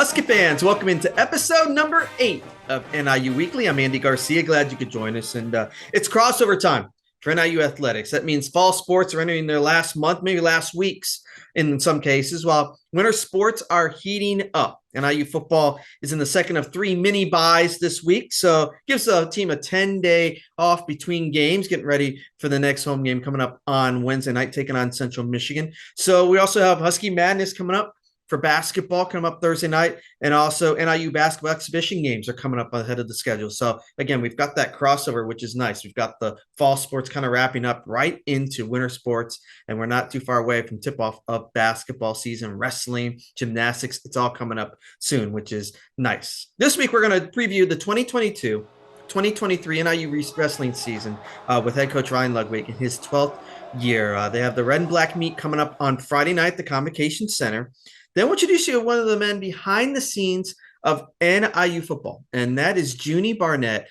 Huskie fans, welcome into episode number 8 of NIU Weekly. I'm Andy Garcia. Glad you could join us. And it's crossover time for NIU Athletics. That means fall sports are entering their last month, maybe last weeks in some cases, while winter sports are heating up. NIU football is in the second of 3 mini buys this week, so gives the team a 10-day off between games, getting ready for the next home game coming up on Wednesday night, taking on Central Michigan. So we also have Huskie Madness coming up for basketball coming up Thursday night, and also NIU basketball exhibition games are coming up ahead of the schedule. So again, we've got that crossover, which is nice. We've got the fall sports kind of wrapping up right into winter sports, and we're not too far away from tip-off of basketball season, wrestling, gymnastics. It's all coming up soon, which is nice. This week, we're going to preview the 2022-2023 NIU wrestling season with head coach Ryan Ludwig in his 12th year. They have the red and black meet coming up on Friday night at the Convocation Center. Then we'll introduce you to one of the men behind the scenes of NIU football, and that is Juney Barnett.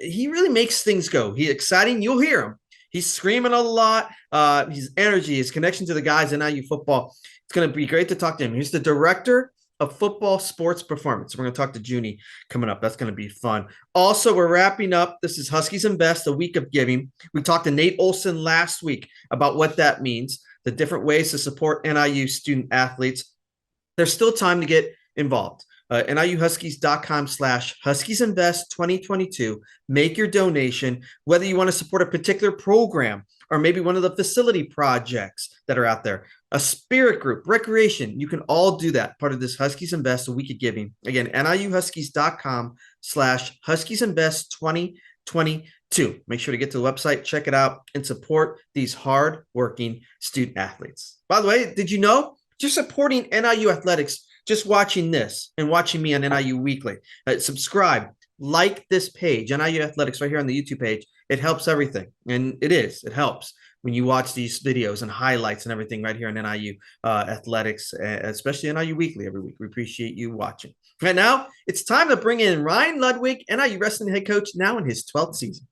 He really makes things go. He's exciting. You'll hear him. He's screaming a lot. His energy, his connection to the guys in NIU football. It's going to be great to talk to him. He's the director of football sports performance. We're going to talk to Juney coming up. That's going to be fun. Also, we're wrapping up. This is Huskies and Best, the week of giving. We talked to Nate Olson last week about what that means, the different ways to support NIU student athletes. There's still time to get involved. NIUHuskies.com/HuskiesInvest2022. Make your donation, whether you want to support a particular program or maybe one of the facility projects that are out there, a spirit group, recreation. You can all do that. Part of this Huskies Invest, a week of giving. Again, NIUHuskies.com/HuskiesInvest2022. Make sure to get to the website, check it out, and support these hard-working student athletes. By the way, did you know? Just supporting NIU Athletics, just watching this and watching me on NIU Weekly. Subscribe, like this page, NIU Athletics right here on the YouTube page. It helps everything, and it helps when you watch these videos and highlights and everything right here on NIU Athletics, especially NIU Weekly every week. We appreciate you watching. Right now, it's time to bring in Ryan Ludwig, NIU Wrestling head coach, now in his 12th season.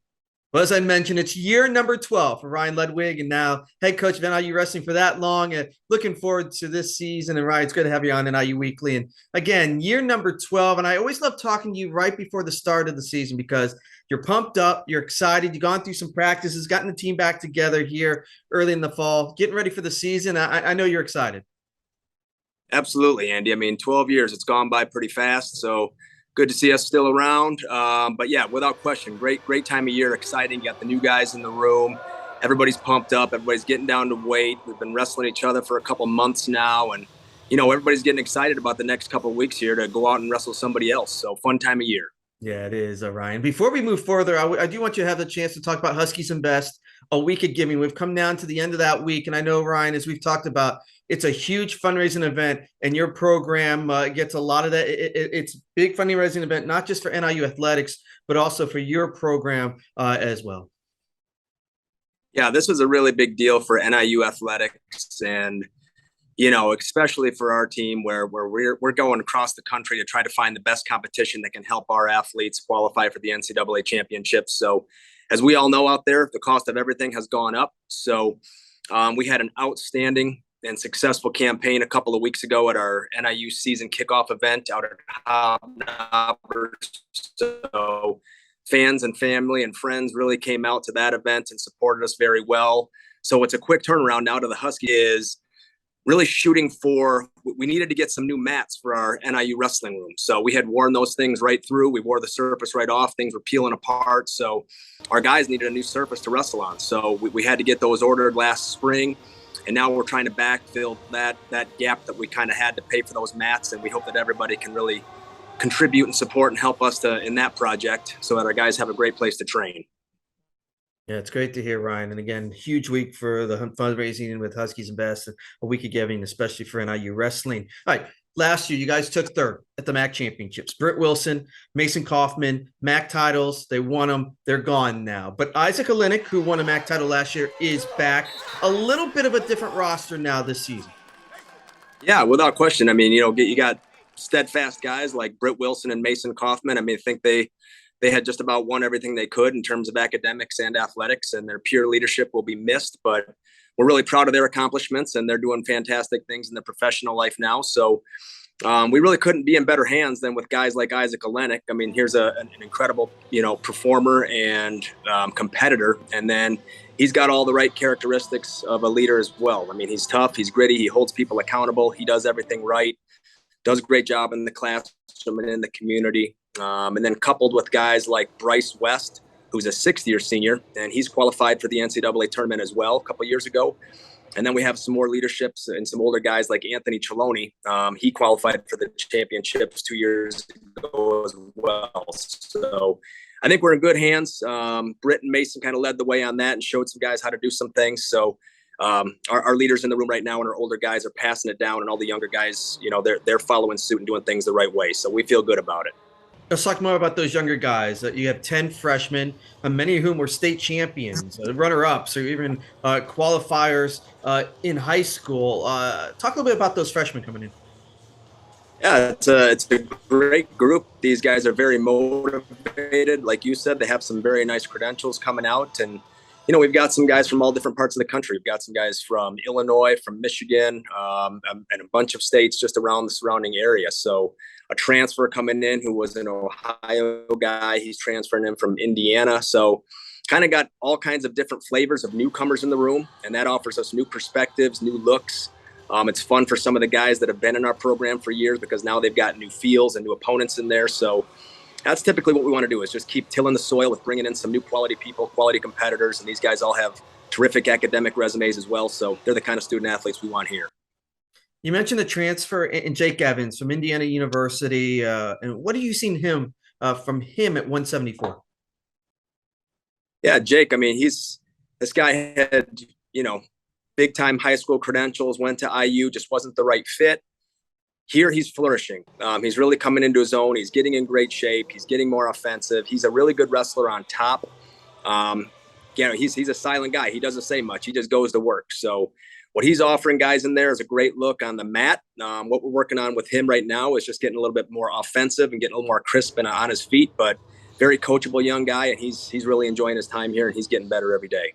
Well, as I mentioned, it's year number 12 for Ryan Ludwig, and now head coach of NIU Wrestling for that long. And looking forward to this season. And Ryan, it's good to have you on NIU Weekly. And again, year number 12. And I always love talking to you right before the start of the season because you're pumped up, you're excited, you've gone through some practices, gotten the team back together here early in the fall, getting ready for the season. I know you're excited. Absolutely, Andy. I mean, 12 years, it's gone by pretty fast. So good to see us still around. But yeah, without question, great time of year, exciting. You got the new guys in the room. Everybody's pumped up. Everybody's getting down to weight. We've been wrestling each other for a couple months now. And, you know, everybody's getting excited about the next couple of weeks here to go out and wrestle somebody else. So fun time of year. Yeah, it is, Ryan. Before we move further, I do want you to have the chance to talk about Huskies and Best, a week of giving. We've come down to the end of that week. And I know, Ryan, as we've talked about, it's a huge fundraising event, and your program gets a lot of that. It's a big fundraising event, not just for NIU Athletics, but also for your program as well. Yeah, this is a really big deal for NIU Athletics, and you know, especially for our team where we're going across the country to try to find the best competition that can help our athletes qualify for the NCAA championships. So as we all know out there, the cost of everything has gone up. So we had an outstanding and successful campaign a couple of weeks ago at our NIU season kickoff event out at Hobnobbers. So fans and family and friends really came out to that event and supported us very well. So it's a quick turnaround now to the Huskies. Really shooting for, we needed to get some new mats for our NIU wrestling room. So we had worn those things right through. We wore the surface right off. Things were peeling apart. So our guys needed a new surface to wrestle on. So we had to get those ordered last spring. And now we're trying to backfill that gap that we kind of had to pay for those mats. And we hope that everybody can really contribute and support and help us in that project so that our guys have a great place to train. Yeah, it's great to hear, Ryan. And again, huge week for the fundraising with Huskies and Best, a week of giving, especially for NIU Wrestling. All right, last year, you guys took third at the MAC Championships. Britt Wilson, Mason Kaufman, MAC titles, they won them. They're gone now. But Isaac Olenek, who won a MAC title last year, is back. A little bit of a different roster now this season. Yeah, without question. I mean, you know, you got steadfast guys like Britt Wilson and Mason Kaufman. I mean, I think they had just about won everything they could in terms of academics and athletics, and their peer leadership will be missed, but we're really proud of their accomplishments, and they're doing fantastic things in their professional life now. So we really couldn't be in better hands than with guys like Isaac Olenek. I mean, here's an incredible, performer and competitor. And then he's got all the right characteristics of a leader as well. I mean, he's tough, he's gritty, he holds people accountable, he does everything right, does a great job in the classroom and in the community. And then coupled with guys like Bryce West, who's a sixth-year senior, and he's qualified for the NCAA tournament as well a couple years ago. And then we have some more leaderships and some older guys like Anthony Chaloni. He qualified for the championships 2 years ago as well. So I think we're in good hands. Britt and Mason kind of led the way on that and showed some guys how to do some things. So our leaders in the room right now and our older guys are passing it down, and all the younger guys, they're following suit and doing things the right way. So we feel good about it. Let's talk more about those younger guys. You have 10 freshmen, many of whom were state champions, runner-ups, or even qualifiers in high school. Talk a little bit about those freshmen coming in. Yeah, it's a great group. These guys are very motivated. Like you said, they have some very nice credentials coming out. And, we've got some guys from all different parts of the country. We've got some guys from Illinois, from Michigan, and a bunch of states just around the surrounding area. So a transfer coming in who was an Ohio guy. He's transferring in from Indiana. So kind of got all kinds of different flavors of newcomers in the room, and that offers us new perspectives, new looks. It's fun for some of the guys that have been in our program for years because now they've got new feels and new opponents in there. So that's typically what we want to do, is just keep tilling the soil with bringing in some new quality people, quality competitors. And these guys all have terrific academic resumes as well. So they're the kind of student athletes we want here. You mentioned the transfer in Jake Evans from Indiana University. And what have you seen from him at 174? Yeah, Jake, I mean, this guy had, big time high school credentials, went to IU, just wasn't the right fit. Here he's flourishing. He's really coming into his own. He's getting in great shape. He's getting more offensive. He's a really good wrestler on top. He's a silent guy. He doesn't say much. He just goes to work. So what he's offering guys in there is a great look on the mat. What we're working on with him right now is just getting a little bit more offensive and getting a little more crisp and on his feet, but very coachable young guy. And he's really enjoying his time here, and he's getting better every day.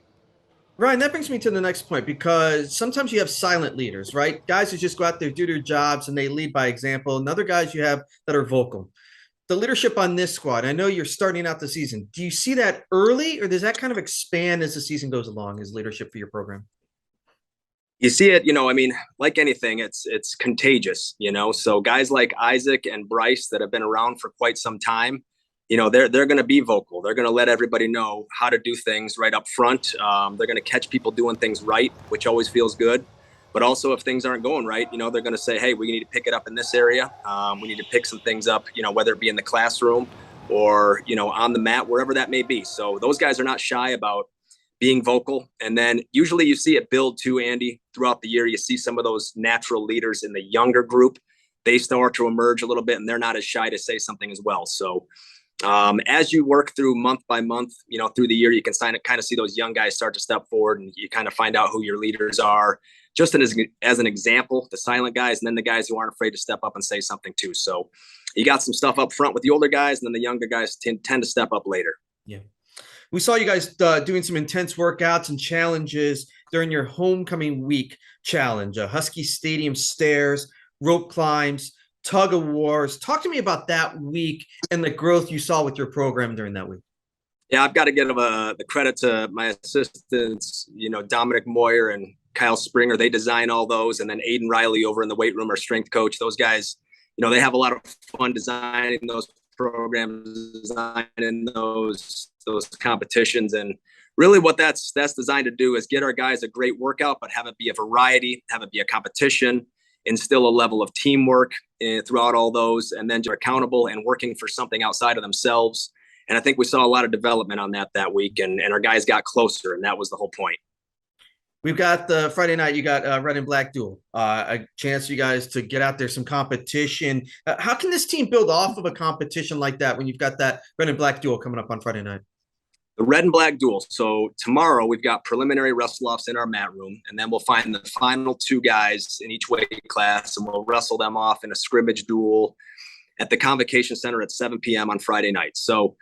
Ryan, that brings me to the next point, because sometimes you have silent leaders, right? Guys who just go out there, do their jobs, and they lead by example. And other guys you have that are vocal. The leadership on this squad, I know you're starting out the season. Do you see that early, or does that kind of expand as the season goes along as leadership for your program? You see it, like anything, it's contagious, So guys like Isaac and Bryce that have been around for quite some time, they're going to be vocal. They're going to let everybody know how to do things right up front. They're going to catch people doing things right, which always feels good. But also if things aren't going right, they're going to say, hey, we need to pick it up in this area. We need to pick some things up, whether it be in the classroom or, on the mat, wherever that may be. So those guys are not shy about being vocal. And then usually you see it build too, Andy, throughout the year. You see some of those natural leaders in the younger group. They start to emerge a little bit, and they're not as shy to say something as well. So as you work through month by month, through the year, you can kind of see those young guys start to step forward, and you kind of find out who your leaders are, just as an example, the silent guys, and then the guys who aren't afraid to step up and say something too. So you got some stuff up front with the older guys, and then the younger guys tend to step up later. Yeah. We saw you guys doing some intense workouts and challenges during your homecoming week challenge, Huskie Stadium stairs, rope climbs, tug of wars. Talk to me about that week and the growth you saw with your program during that week. Yeah, I've got to give the credit to my assistants, Dominic Moyer and Kyle Springer. They design all those. And then Aiden Riley over in the weight room, our strength coach. Those guys, they have a lot of fun designing those programs, designing those competitions. And really what that's designed to do is get our guys a great workout, but have it be a variety, have it be a competition, instill a level of teamwork throughout all those, and then they're accountable and working for something outside of themselves. And I think we saw a lot of development on that week, and our guys got closer, and that was the whole point. We've got the Friday night, you got red and black duel, a chance for you guys to get out there, some competition. How can this team build off of a competition like that when you've got that red and black duel coming up on Friday night? The red and black duel. So tomorrow we've got preliminary wrestle-offs in our mat room, and then we'll find the final two guys in each weight class, and we'll wrestle them off in a scrimmage duel at the Convocation Center at 7 p.m. on Friday night. So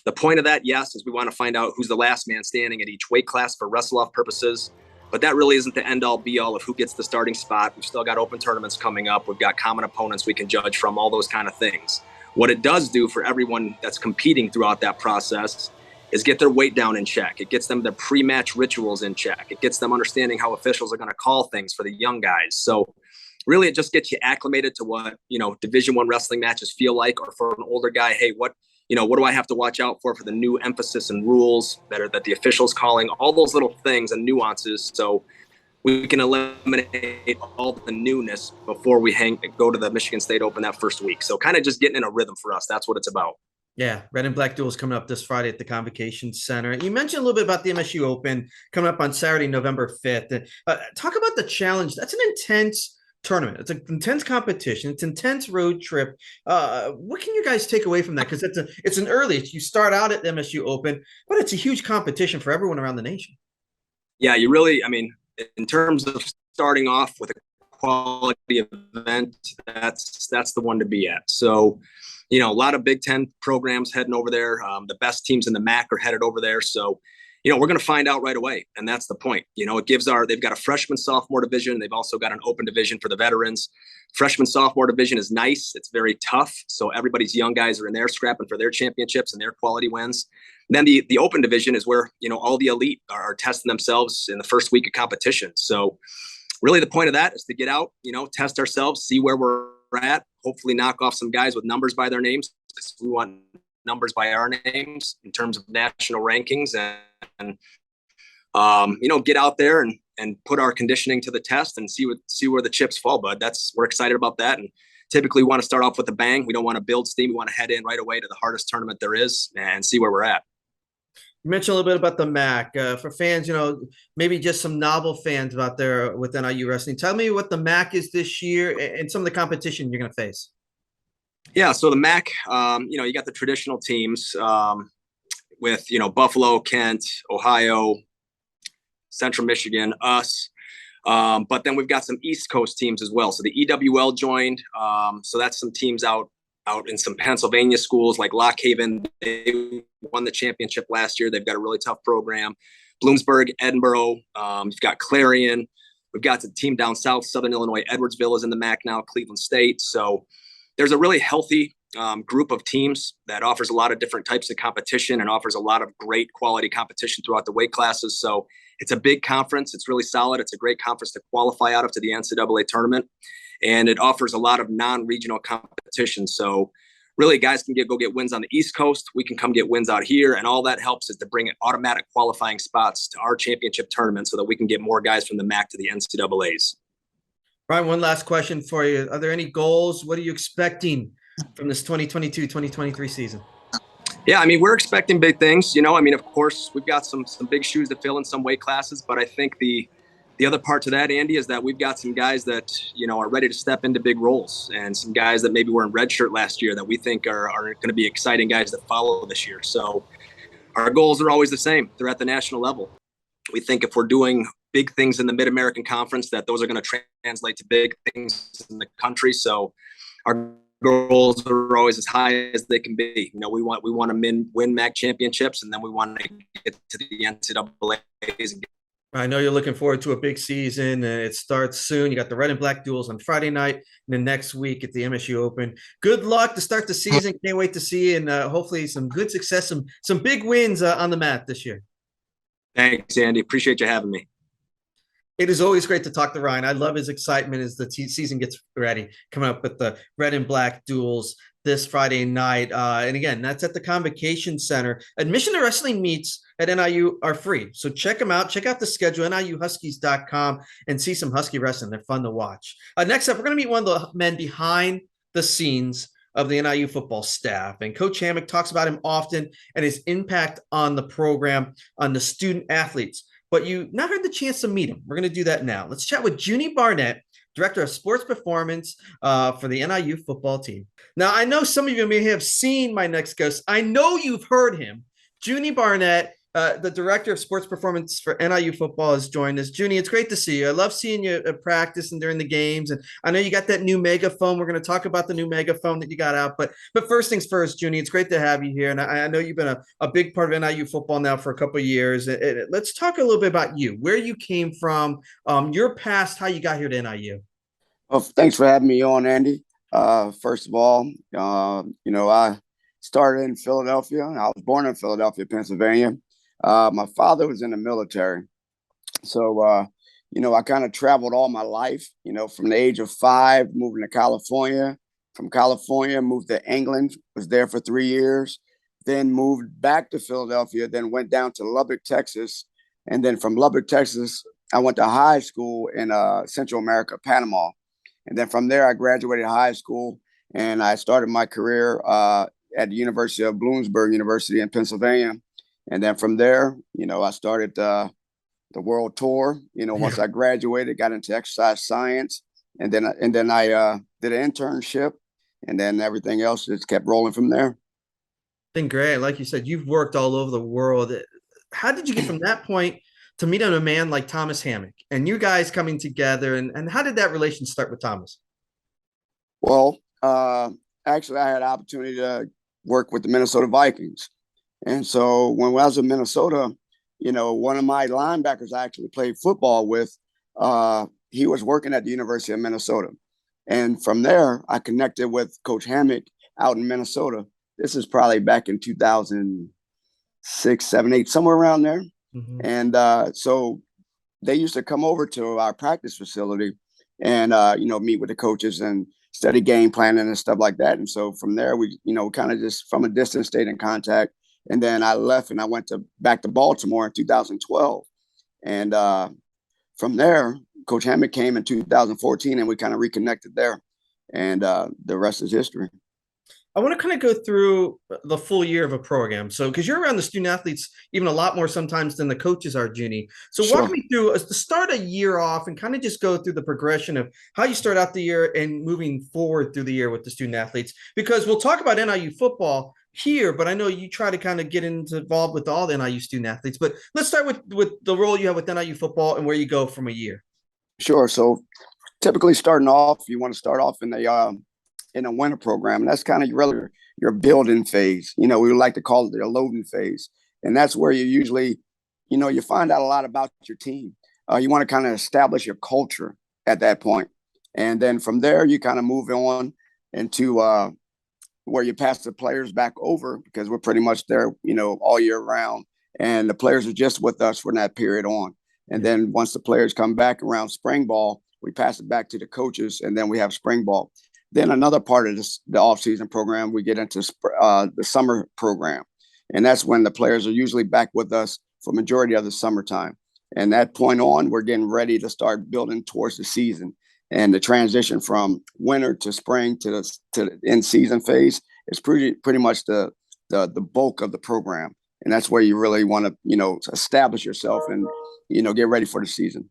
the point of that, yes, is we want to find out who's the last man standing at each weight class for wrestle-off purposes. but that really isn't the end all be all of who gets the starting spot. We've still got open tournaments coming up. We've got common opponents we can judge from, all those kind of things. What it does do for everyone that's competing throughout that process is get their weight down in check. It gets them their pre-match rituals in check. It gets them understanding how officials are going to call things for the young guys. So really it just gets you acclimated to what, Division I wrestling matches feel like, or for an older guy, hey, what do I have to watch out for the new emphasis and rules that the officials calling, all those little things and nuances. So we can eliminate all the newness before we go to the Michigan State Open that first week. So kind of just getting in a rhythm for us. That's what it's about. Yeah, Red and Black Duels coming up this Friday at the Convocation Center. You mentioned a little bit about the MSU Open coming up on Saturday, November 5th. Talk about the challenge. That's an intense tournament. It's an intense competition. It's an intense road trip. What can you guys take away from that? Because it's an early. You start out at the MSU Open, but it's a huge competition for everyone around the nation. Yeah, you really, in terms of starting off with a quality event, that's the one to be at. So, a lot of Big Ten programs heading over there. The best teams in the MAC are headed over there. So, we're going to find out right away. And that's the point. They've got a freshman sophomore division. They've also got an open division for the veterans. Freshman sophomore division is nice. It's very tough. So everybody's young guys are in there scrapping for their championships and their quality wins. And then the open division is where, all the elite are testing themselves in the first week of competition. So really the point of that is to get out, test ourselves, see where we're at, hopefully knock off some guys with numbers by their names, because we want numbers by our names in terms of national rankings, and get out there and put our conditioning to the test and see where the chips fall, bud. We're excited about that. And typically we want to start off with a bang. We don't want to build steam. We want to head in right away to the hardest tournament there is and see where we're at. You mentioned a little bit about the MAC for fans, maybe just some novel fans out there with NIU wrestling. Tell me what the MAC is this year and some of the competition you're going to face. Yeah. So the MAC, you got the traditional teams with, Buffalo, Kent, Ohio, Central Michigan, us. But then we've got some East Coast teams as well. So the EWL joined. So that's some teams out in some Pennsylvania schools like Lock Haven. They won the championship last year. They've got a really tough program. Bloomsburg, Edinburgh. You've got Clarion. We've got the team down south, Southern Illinois. Edwardsville is in the MAC now, Cleveland State. So there's a really healthy group of teams that offers a lot of different types of competition and offers a lot of great quality competition throughout the weight classes. So it's a big conference. It's really solid. It's a great conference to qualify out of to the NCAA tournament. And it offers a lot of non-regional competition. So really guys can go get wins on the East Coast. We can come get wins out here. And all that helps is to bring automatic qualifying spots to our championship tournament so that we can get more guys from the MAC to the NCAAs. Ryan, one last question for you. Are there any goals? What are you expecting from this 2022-2023 season? Yeah, we're expecting big things. Of course, we've got some big shoes to fill in some weight classes, but I think the other part to that, Andy, is that we've got some guys that, are ready to step into big roles, and some guys that maybe were in redshirt last year that we think are going to be exciting guys that follow this year. So our goals are always the same. They're at the national level. We think if we're doing big things in the Mid-American Conference, that those are going to translate to big things in the country. So our goals are always as high as they can be. We want to win MAC championships, and then we want to get to the NCAAs. I know you're looking forward to a big season. It starts soon. You got the Red and Black Duels on Friday night, and then next week at the MSU Open. Good luck to start the season. Can't wait to see you, and hopefully some good success, some big wins on the mat this year. Thanks, Andy. Appreciate you having me. It is always great to talk to Ryan. I love his excitement as the season gets ready, coming up with the Red and Black Duels this Friday night. And again, that's at the Convocation Center. Admission to wrestling meets at NIU are free. So check them out. Check out the schedule, NIUHuskies.com, and see some Huskie wrestling. They're fun to watch. Next up, we're going to meet one of the men behind the scenes of the NIU football staff. And Coach Hammock talks about him often and his impact on the program, on the student athletes. But you not heard the chance to meet him. We're going to do that now. Let's chat with Juney Barnett, Director of Sports Performance for the NIU football team. Now, I know some of you may have seen my next guest. I know you've heard him. Juney Barnett The director of sports performance for NIU football has joined us. Juney, it's great to see you. I love seeing you at practice and during the games. And I know you got that new megaphone. We're going to talk about the new megaphone that you got out. But first things first, Juney, it's great to have you here. And I know you've been a big part of NIU football now for a couple of years. Let's talk a little bit about you, where you came from, your past, how you got here to NIU. Well, thanks for having me on, Andy. First of all, I started in Philadelphia. I was born in Philadelphia, Pennsylvania. My father was in the military. So, I kind of traveled all my life, from the age of 5, moving to California. From California, moved to England, was there for 3 years, then moved back to Philadelphia, then went down to Lubbock, Texas. And then from Lubbock, Texas, I went to high school in Central America, Panama. And then from there, I graduated high school and I started my career at the University of Bloomsburg University in Pennsylvania. And then from there, I started the world tour. Once I graduated, got into exercise science, and then I did an internship, and then everything else just kept rolling from there. Been great. Like you said, you've worked all over the world. How did you get from that point to meeting a man like Thomas Hammock and you guys coming together? And how did that relation start with Thomas? Well, actually, I had an opportunity to work with the Minnesota Vikings. And so when I was in Minnesota, one of my linebackers I actually played football with, he was working at the University of Minnesota. And from there, I connected with Coach Hammock out in Minnesota. This is probably back in 2006, 7, 8, somewhere around there. Mm-hmm. And so they used to come over to our practice facility and, meet with the coaches and study game planning and stuff like that. And so from there, we, kind of just from a distance stayed in contact. And then I left and I went back to Baltimore in 2012. And from there, Coach Hammock came in 2014 and we kind of reconnected there. And the rest is history. I want to kind of go through the full year of a program. So, because you're around the student athletes even a lot more sometimes than the coaches are, Juney. So Sure. Walk me through to start a year off and kind of just go through the progression of how you start out the year and moving forward through the year with the student athletes, because we'll talk about NIU football here, but I know you try to kind of get involved with all the NIU student athletes. But let's start with the role you have with NIU football and where you go from a year. Sure. So typically starting off, you want to start off in a winter program. And that's kind of really your building phase. We would like to call it the loading phase. And that's where you usually, you find out a lot about your team. You want to kind of establish your culture at that point. And then from there, you kind of move on into where you pass the players back over, because we're pretty much there, all year round. And the players are just with us from that period on. And then once the players come back around spring ball, we pass it back to the coaches, and then we have spring ball. Then another part of the off-season program, we get into the summer program. And that's when the players are usually back with us for majority of the summertime. And that point on, we're getting ready to start building towards the season. And the transition from winter to spring to the in-season phase is pretty much the bulk of the program. And that's where you really want to, establish yourself and, get ready for the season.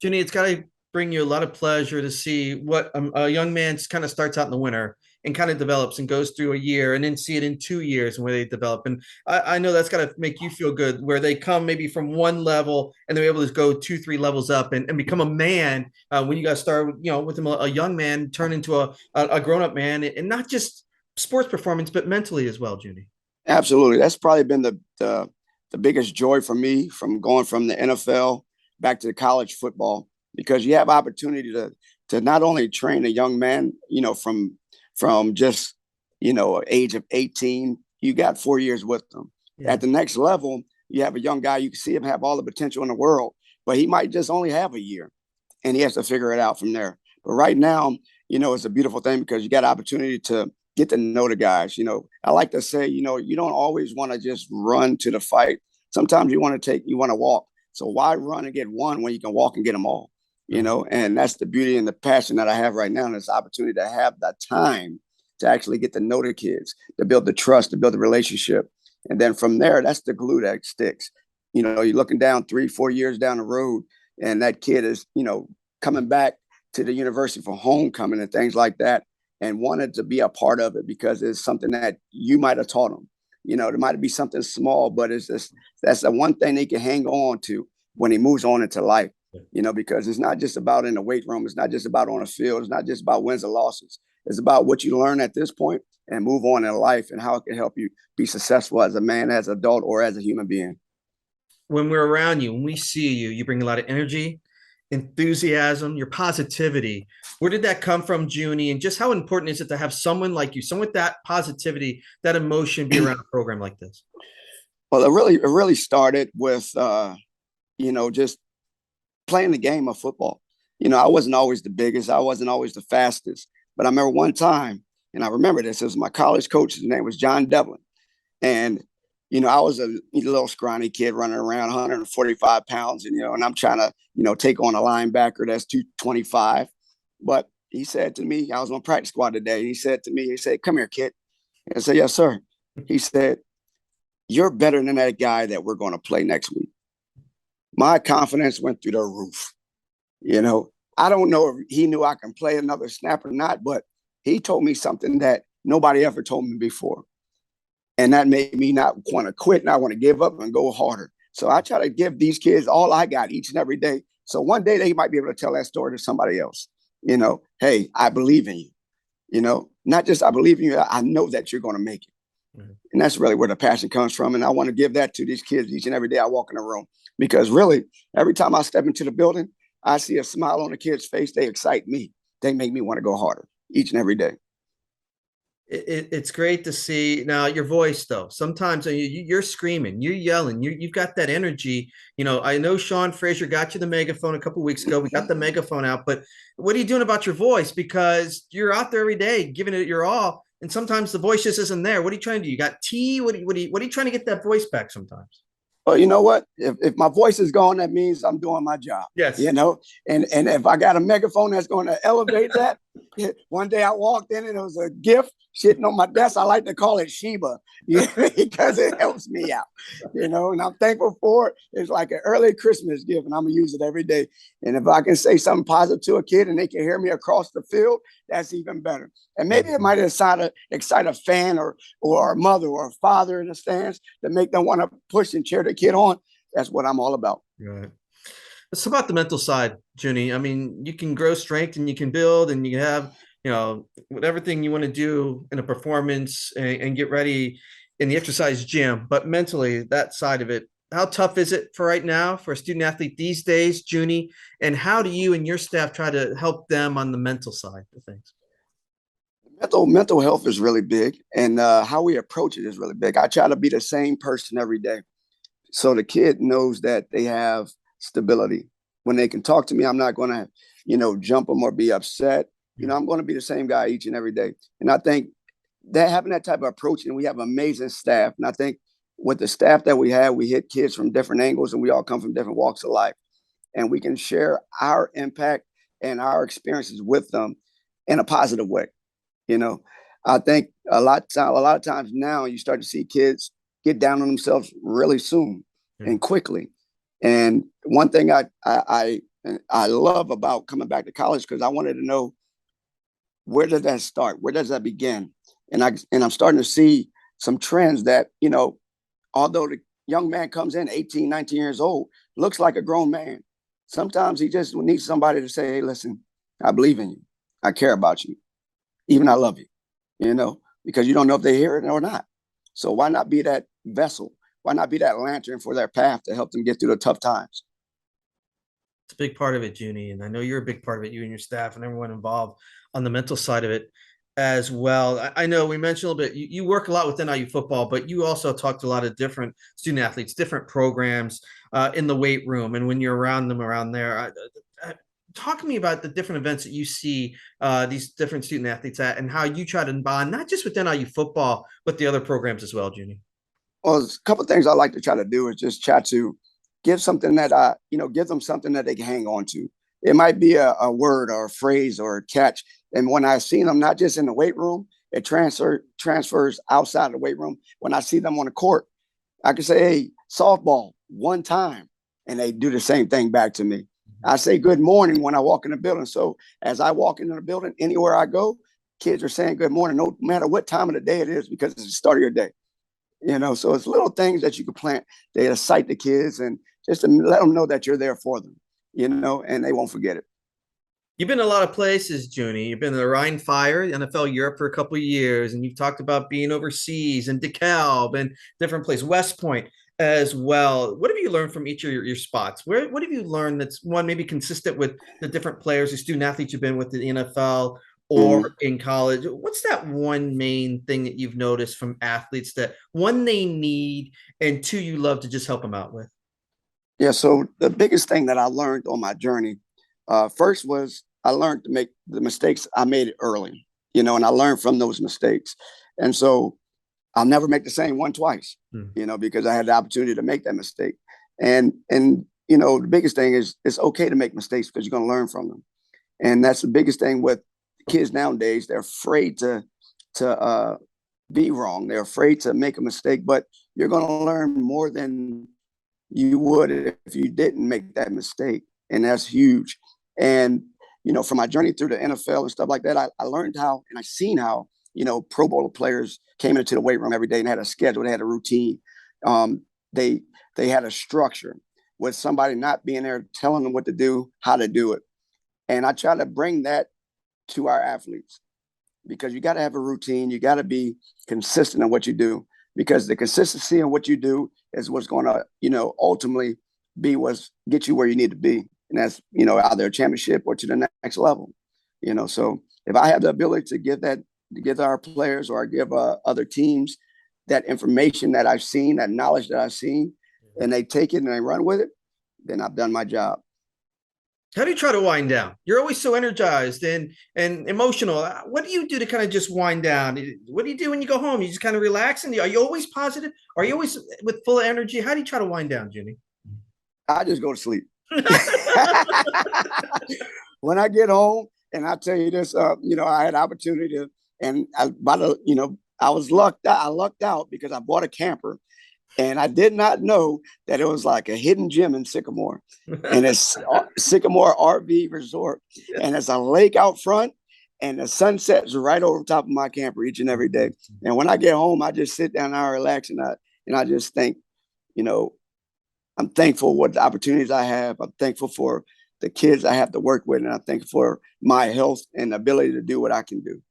Juney, it's got to bring you a lot of pleasure to see what a young man kind of starts out in the winter and kind of develops and goes through a year, and then see it in 2 years and where they develop. And I know that's got to make you feel good, where they come maybe from one level and they're able to go 2, 3 levels up and become a man when you guys start, with them, a young man, turn into a grown-up man, and not just sports performance, but mentally as well, Juney. Absolutely. That's probably been the biggest joy for me, from going from the NFL back to college football, because you have opportunity to not only train a young man, from just, age of 18, you got 4 years with them. Yeah. At the next level, you have a young guy, you can see him have all the potential in the world, but he might just only have a year and he has to figure it out from there. But right now, it's a beautiful thing because you got opportunity to get to know the guys. I like to say, you don't always want to just run to the fight. Sometimes you want to walk. So why run and get one when you can walk and get them all? And that's the beauty and the passion that I have right now. And this opportunity to have that time to actually get to know the kids, to build the trust, to build the relationship. And then from there, that's the glue that sticks. You're looking down 3, 4 years down the road, and that kid is, coming back to the university for homecoming and things like that, and wanted to be a part of it because it's something that you might have taught them. There might be something small, but it's just that's the one thing they can hang on to when he moves on into life. Because it's not just about in the weight room. It's not just about on the field. It's not just about wins and losses. It's about what you learn at this point and move on in life and how it can help you be successful as a man, as an adult, or as a human being. When we're around you, when we see you, you bring a lot of energy, enthusiasm, your positivity. Where did that come from, Juney? And just how important is it to have someone like you, someone with that positivity, that emotion, be around a program like this? Well, it really started with, just playing the game of football. I wasn't always the biggest. I wasn't always the fastest. But I remember one time, and I remember this, it was my college coach. His name was John Devlin. And, I was a little scrawny kid running around 145 pounds, and I'm trying to, take on a linebacker that's 225. But he said to me, I was on practice squad today. He said to me, come here, kid. And I said, yes, sir. He said, you're better than that guy that we're going to play next week. My confidence went through the roof. I don't know if he knew I can play another snap or not, but he told me something that nobody ever told me before. And that made me not want to quit, not want to give up and go harder. So I try to give these kids all I got each and every day. So one day they might be able to tell that story to somebody else. Hey, I believe in you. Not just I believe in you, I know that you're going to make it. Mm-hmm. And that's really where the passion comes from. And I want to give that to these kids each and every day I walk in the room. Because really, every time I step into the building, I see a smile on the kid's face. They excite me. They make me want to go harder each and every day. It's great to see. Now, your voice, though, sometimes you're screaming, you're yelling, you've got that energy. I know Sean Frazier got you the megaphone a couple of weeks ago. We got the megaphone out. But what are you doing about your voice? Because you're out there every day giving it your all. And sometimes the voice just isn't there. What are you trying to do? You got tea? What are you trying to get that voice back sometimes? Well, you know what? If my voice is gone, that means I'm doing my job. Yes. And if I got a megaphone that's going to elevate that, one day I walked in and it was a gift sitting on my desk. I like to call it Sheba, because it helps me out, and I'm thankful for it. It's like an early Christmas gift, and I'm going to use it every day. And if I can say something positive to a kid and they can hear me across the field, that's even better. And maybe it might excite a fan or a mother or a father in the stands to make them want to push and cheer the kid on. That's what I'm all about. Right. It's about the mental side, Juney. I mean, you can grow strength and you can build and you have, whatever thing you want to do in a performance and get ready in the exercise gym. But mentally, that side of it, how tough is it for right now for a student athlete these days, Juney? And how do you and your staff try to help them on the mental side of things? Mental health is really big, and how we approach it is really big. I try to be the same person every day, so the kid knows that they have stability. When they can talk to me, I'm not going to, jump them or be upset. I'm going to be the same guy each and every day. And I think that having that type of approach, and we have amazing staff. And I think with the staff that we have, we hit kids from different angles, and we all come from different walks of life, and we can share our impact and our experiences with them in a positive way. I think a lot of times now you start to see kids get down on themselves really soon and quickly. And one thing I love about coming back to college, because I wanted to know, where does that start? Where does that begin? And I'm starting to see some trends that, although the young man comes in 18, 19 years old, looks like a grown man. Sometimes he just needs somebody to say, hey, listen, I believe in you. I care about you. Even I love you, because you don't know if they hear it or not. So why not be that vessel? Why not be that lantern for their path to help them get through the tough times? It's a big part of it, Juney. And I know you're a big part of it, you and your staff and everyone involved on the mental side of it as well. I know we mentioned a little bit, you work a lot with NIU football, but you also talk to a lot of different student athletes, different programs in the weight room. And when you're around them around there, talk to me about the different events that you see these different student athletes at and how you try to bond, not just with NIU football, but the other programs as well, Juney. Well, a couple of things I like to try to do is just try to give something that give them something that they can hang on to. It might be a word or a phrase or a catch. And when I see them, not just in the weight room, it transfers outside the weight room. When I see them on the court, I can say, hey, softball, one time, and they do the same thing back to me. I say good morning when I walk in the building. So as I walk into the building, anywhere I go, kids are saying good morning, no matter what time of the day it is, because it's the start of your day. So it's little things that you can plant that excite the kids and just to let them know that you're there for them, and they won't forget it. You've been a lot of places, Junie. You've been to the Rhine Fire, NFL Europe for a couple of years, and you've talked about being overseas and DeKalb and different places, West Point as well. What have you learned from each of your spots? What have you learned that's one maybe consistent with the different players or student athletes you've been with in the NFL or in college? What's that one main thing that you've noticed from athletes that one they need and two you love to just help them out with? Yeah, so the biggest thing that I learned on my journey first was I learned to make the mistakes I made it early, and I learned from those mistakes. And so I'll never make the same one twice, because I had the opportunity to make that mistake. And the biggest thing is it's okay to make mistakes because you're going to learn from them. And that's the biggest thing with kids nowadays. They're afraid to be wrong. They're afraid to make a mistake, but you're going to learn more than you would if you didn't make that mistake. And that's huge. And, from my journey through the NFL and stuff like that, I learned how, and I seen how, Pro Bowl players came into the weight room every day and had a schedule. They had a routine. They had a structure with somebody not being there telling them what to do, how to do it. And I try to bring that to our athletes because you got to have a routine. You got to be consistent in what you do because the consistency in what you do is what's going to, ultimately be what's get you where you need to be. And that's, either a championship or to the next level, so if I have the ability to give our players or give other teams that information that I've seen, that knowledge that I've seen, and they take it and they run with it, then I've done my job. How do you try to wind down? You're always so energized and emotional. What do you do to kind of just wind down? What do you do when you go home? You just kind of relax? And are you always positive? Are you always with full of energy? How do you try to wind down, Junie? I just go to sleep. When I get home, and I tell you this, I had opportunity to, and I was lucked out. I lucked out because I bought a camper, and I did not know that it was like a hidden gem in Sycamore, and it's Sycamore RV Resort, and it's a lake out front, and the sunset's right over top of my camper each and every day. And when I get home, I just sit down and I relax, and I just think, I'm thankful for what the opportunities I have. I'm thankful for the kids I have to work with, and I'm thankful for my health and ability to do what I can do.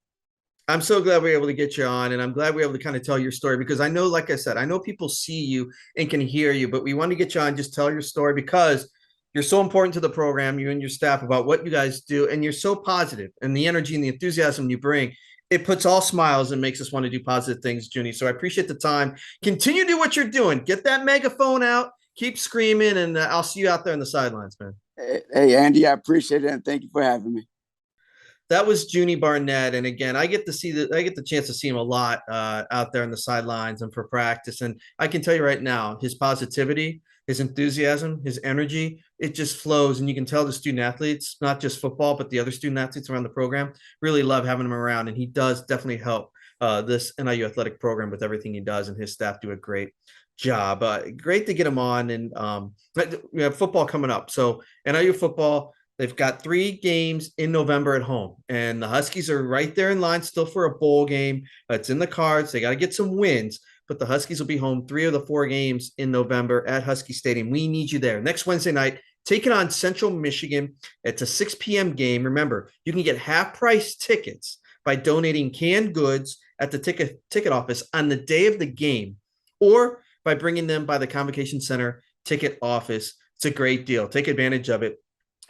I'm so glad we were able to get you on, and I'm glad we were able to kind of tell your story because I know, like I said, I know people see you and can hear you, but we want to get you on, just tell your story because you're so important to the program, you and your staff, about what you guys do, and you're so positive, and the energy and the enthusiasm you bring, it puts all smiles and makes us want to do positive things, Junie. So I appreciate the time. Continue to do what you're doing. Get that megaphone out. Keep screaming, and I'll see you out there on the sidelines, man. Hey, Andy, I appreciate it, and thank you for having me. That was Juney Barnett, and again, I get the chance to see him a lot out there on the sidelines and for practice. And I can tell you right now, his positivity, his enthusiasm, his energy, it just flows, and you can tell the student athletes, not just football, but the other student athletes around the program, really love having him around, and he does definitely help this NIU athletic program with everything he does, and his staff do a great job. Great to get him on. And we have football coming up. So NIU football, they've got 3 games in November at home, and the Huskies are right there in line still for a bowl game. It's in the cards. They got to get some wins, but the Huskies will be home 3 of the 4 games in November at Huskie Stadium. We need you there. Next Wednesday night, taking on Central Michigan. It's a 6 p.m. game. Remember, you can get half-price tickets by donating canned goods at the ticket office on the day of the game, or by bringing them by the Convocation Center ticket office. It's a great deal. Take advantage of it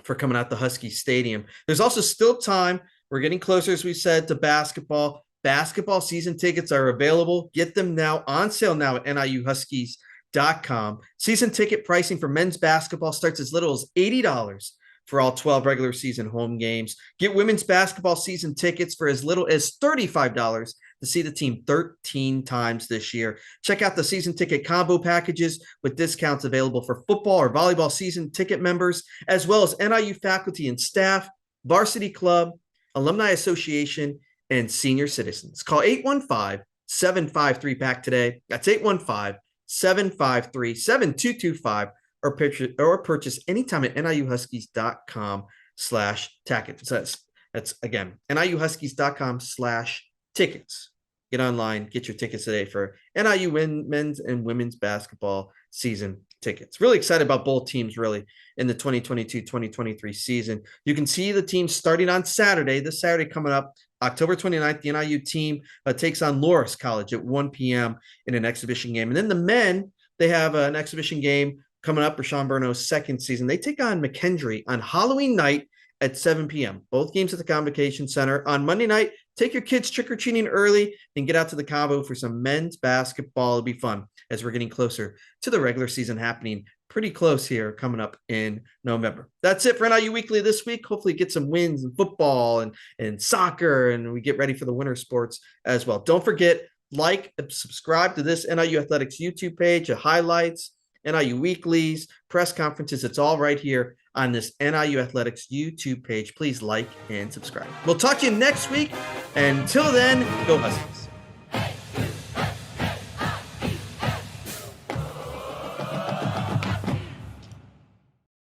for coming out the Huskie Stadium. There's also still time. We're getting closer, as we said, to basketball. Basketball season tickets are available. Get them now, on sale now at NIUHuskies.com. Season ticket pricing for men's basketball starts as little as $80 for all 12 regular season home games. Get women's basketball season tickets for as little as $35 to see the team 13 times this year. Check out the season ticket combo packages with discounts available for football or volleyball season ticket members, as well as NIU faculty and staff, varsity club, alumni association, and senior citizens. Call 815-753-PACK today. That's 815-753-7225. Or purchase anytime at NIUHuskies.com/tickets. That's again, NIUHuskies.com/tickets. Get online, get your tickets today for NIU men's and women's basketball season tickets. Really excited about both teams really in the 2022-2023 season. You can see the team starting on Saturday, this Saturday coming up, October 29th. The NIU team takes on Loras College at 1 p.m. in an exhibition game. And then the men, they have an exhibition game coming up for Sean Burnow's second season. They take on McKendree on Halloween night at 7 p.m. Both games at the Convocation Center. On Monday night, take your kids trick-or-treating early and get out to the Convo for some men's basketball. It'll be fun as we're getting closer to the regular season happening pretty close here coming up in November. That's it for NIU Weekly this week. Hopefully get some wins in football and soccer, and we get ready for the winter sports as well. Don't forget, like and subscribe to this NIU Athletics YouTube page, highlights, NIU Weeklies, press conferences. It's all right here on this NIU Athletics YouTube page. Please like and subscribe. We'll talk to you next week. Until then, go Huskies.